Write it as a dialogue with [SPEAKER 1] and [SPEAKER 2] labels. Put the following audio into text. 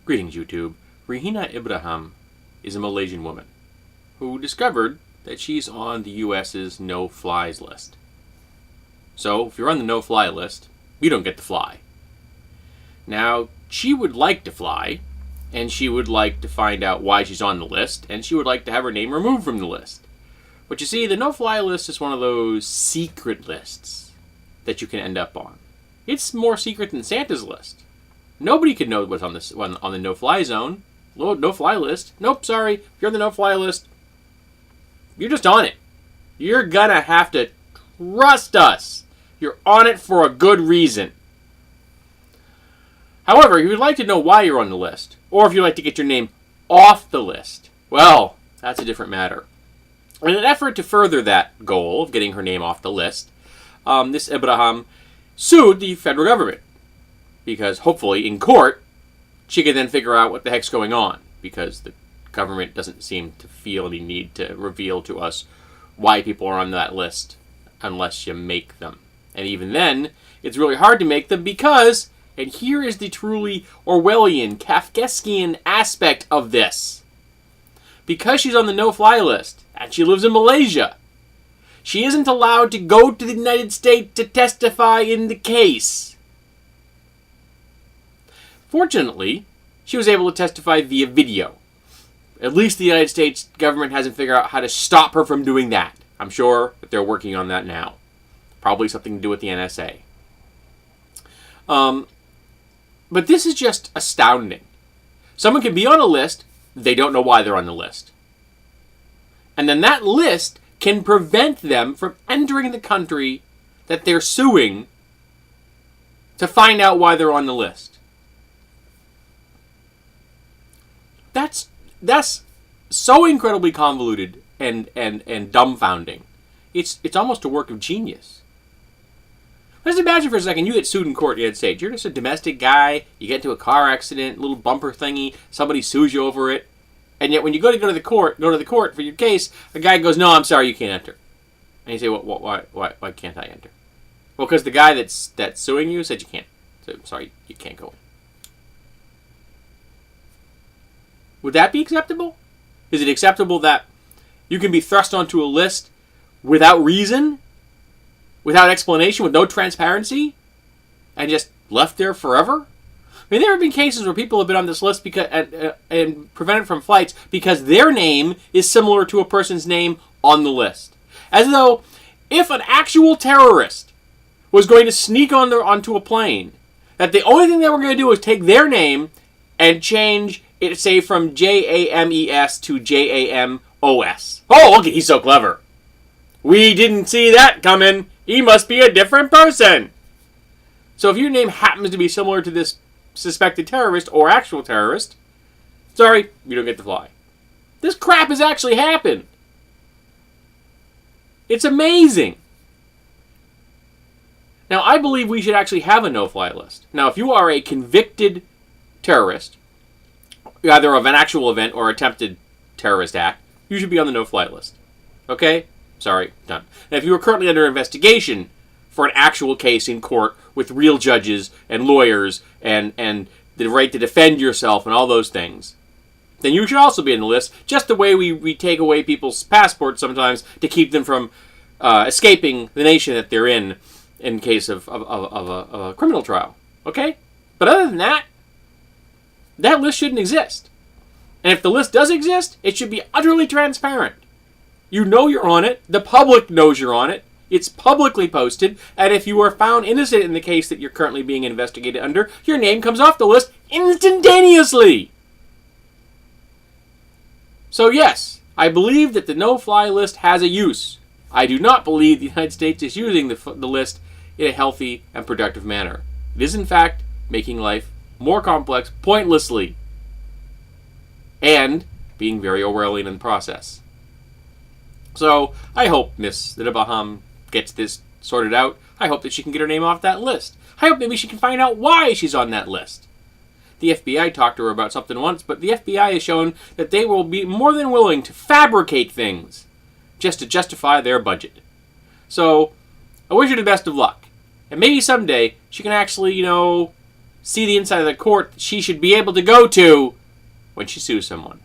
[SPEAKER 1] Greetings, YouTube. Rehina Ibrahim is a Malaysian woman who discovered that she's on the US's no-flies list. So, if you're on the no-fly list, you don't get to fly. Now, she would like to fly, and she would like to find out why she's on the list, and she would like to have her name removed from the list. But you see, the no-fly list is one of those secret lists that you can end up on. It's more secret than Santa's list. Nobody could know what's on this on the no-fly zone, no-fly list. Nope, sorry. If you're on the no-fly list, you're just on it. You're gonna have to trust us. You're on it for a good reason. However, if you'd like to know why you're on the list, or if you'd like to get your name off the list, well, that's a different matter. In an effort to further that goal of getting her name off the list, this Ibrahim sued the federal government. Because hopefully, in court, she can then figure out what the heck's going on. Because the government doesn't seem to feel any need to reveal to us why people are on that list unless you make them. And even then, it's really hard to make them because, and here is the truly Orwellian, Kafkaesquian aspect of this. Because she's on the no-fly list, and she lives in Malaysia, she isn't allowed to go to the United States to testify in the case. Fortunately, she was able to testify via video. At least the United States government hasn't figured out how to stop her from doing that. I'm sure that they're working on that now. Probably something to do with the NSA. But this is just astounding. Someone can be on a list, they don't know why they're on the list. And then that list can prevent them from entering the country that they're suing to find out why they're on the list. That's so incredibly convoluted and dumbfounding. It's almost a work of genius. Let's imagine for a second you get sued in court in the United States. You're just a domestic guy. You get into a car accident, a little bumper thingy. Somebody sues you over it. And yet when you go to the court for your case, a guy goes, "No, I'm sorry, you can't enter." And you say, why can't I enter? Well, because the guy that's suing you said you can't. So, sorry, you can't go in. Would that be acceptable? Is it acceptable that you can be thrust onto a list without reason, without explanation, with no transparency, and just left there forever? I mean, there have been cases where people have been on this list because and prevented from flights because their name is similar to a person's name on the list. As though if an actual terrorist was going to sneak onto a plane, that the only thing they were going to do was take their name and change it, say, from James to Jamos. Oh, look, he's so clever. We didn't see that coming. He must be a different person. So if your name happens to be similar to this suspected terrorist or actual terrorist, sorry, you don't get to fly. This crap has actually happened. It's amazing. Now, I believe we should actually have a no-fly list. Now, if you are a convicted terrorist, either of an actual event or attempted terrorist act, you should be on the no-fly list. Okay? Sorry, done. Now, if you are currently under investigation for an actual case in court with real judges and lawyers and the right to defend yourself and all those things, then you should also be on the list, just the way we take away people's passports sometimes to keep them from escaping the nation that they're in case of a criminal trial. Okay? But other than that, that list shouldn't exist. And if the list does exist, it should be utterly transparent. You know you're on it. The public knows you're on it. It's publicly posted. And if you are found innocent in the case that you're currently being investigated under, your name comes off the list instantaneously. So yes, I believe that the no-fly list has a use. I do not believe the United States is using the list in a healthy and productive manner. It is, in fact, making life more complex pointlessly, and being very Orwellian in the process. So, I hope Miss Ibrahim gets this sorted out. I hope that she can get her name off that list. I hope maybe she can find out why she's on that list. The FBI talked to her about something once, but the FBI has shown that they will be more than willing to fabricate things just to justify their budget. So, I wish her the best of luck. And maybe someday she can actually, see the inside of the court that she should be able to go to when she sues someone.